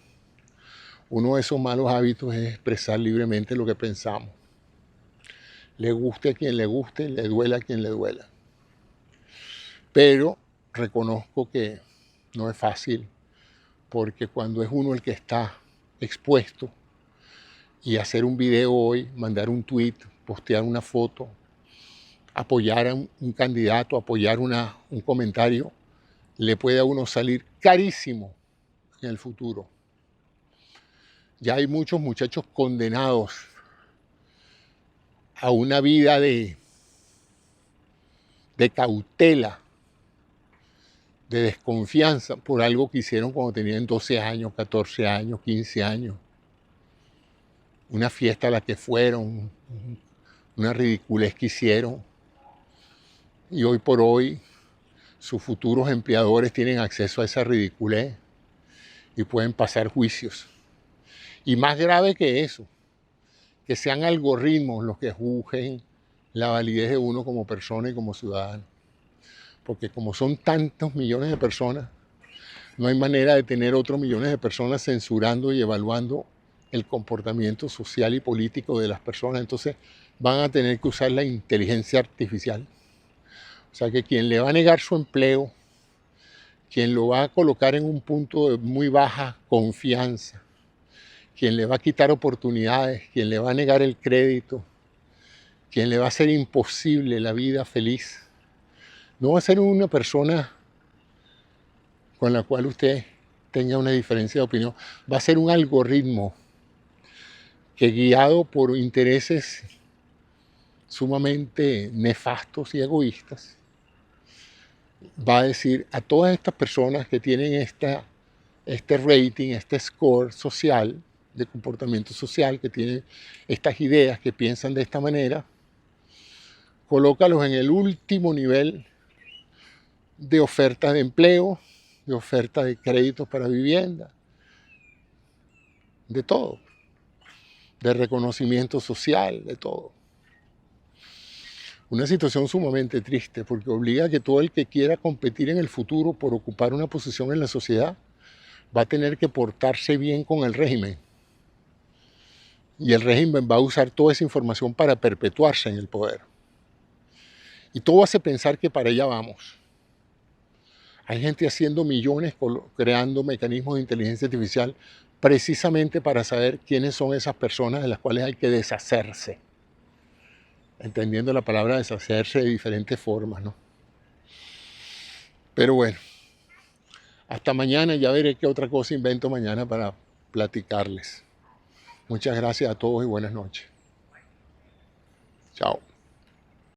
Uno de esos malos hábitos es expresar libremente lo que pensamos. Le guste a quien le guste, le duela a quien le duela. Pero reconozco que no es fácil, porque cuando es uno el que está expuesto, y hacer un video hoy, mandar un tweet, postear una foto, apoyar a un candidato, apoyar un comentario, le puede a uno salir carísimo en el futuro. Ya hay muchos muchachos condenados a una vida de cautela, de desconfianza por algo que hicieron cuando tenían 12 años, 14 años, 15 años. Una fiesta a la que fueron, una ridiculez que hicieron. Y hoy por hoy sus futuros empleadores tienen acceso a esa ridiculez y pueden pasar juicios. Y más grave que eso, que sean algoritmos los que juzguen la validez de uno como persona y como ciudadano. Porque como son tantos millones de personas, no hay manera de tener otros millones de personas censurando y evaluando el comportamiento social y político de las personas. Entonces van a tener que usar la inteligencia artificial. O sea que quien le va a negar su empleo, quien lo va a colocar en un punto de muy baja confianza, quien le va a quitar oportunidades, quien le va a negar el crédito, quien le va a hacer imposible la vida feliz, no va a ser una persona con la cual usted tenga una diferencia de opinión, va a ser un algoritmo que guiado por intereses sumamente nefastos y egoístas, va a decir a todas estas personas que tienen este rating, este score social, de comportamiento social, que tienen estas ideas, que piensan de esta manera, colócalos en el último nivel de oferta de empleo, de oferta de créditos para vivienda, de todo, de reconocimiento social, de todo. Una situación sumamente triste porque obliga a que todo el que quiera competir en el futuro por ocupar una posición en la sociedad va a tener que portarse bien con el régimen. Y el régimen va a usar toda esa información para perpetuarse en el poder. Y todo hace pensar que para allá vamos. Hay gente haciendo millones, creando mecanismos de inteligencia artificial precisamente para saber quiénes son esas personas de las cuales hay que deshacerse. Entendiendo la palabra deshacerse de diferentes formas, ¿no? Pero bueno, hasta mañana, ya veré qué otra cosa invento mañana para platicarles. Muchas gracias a todos y buenas noches. Chao.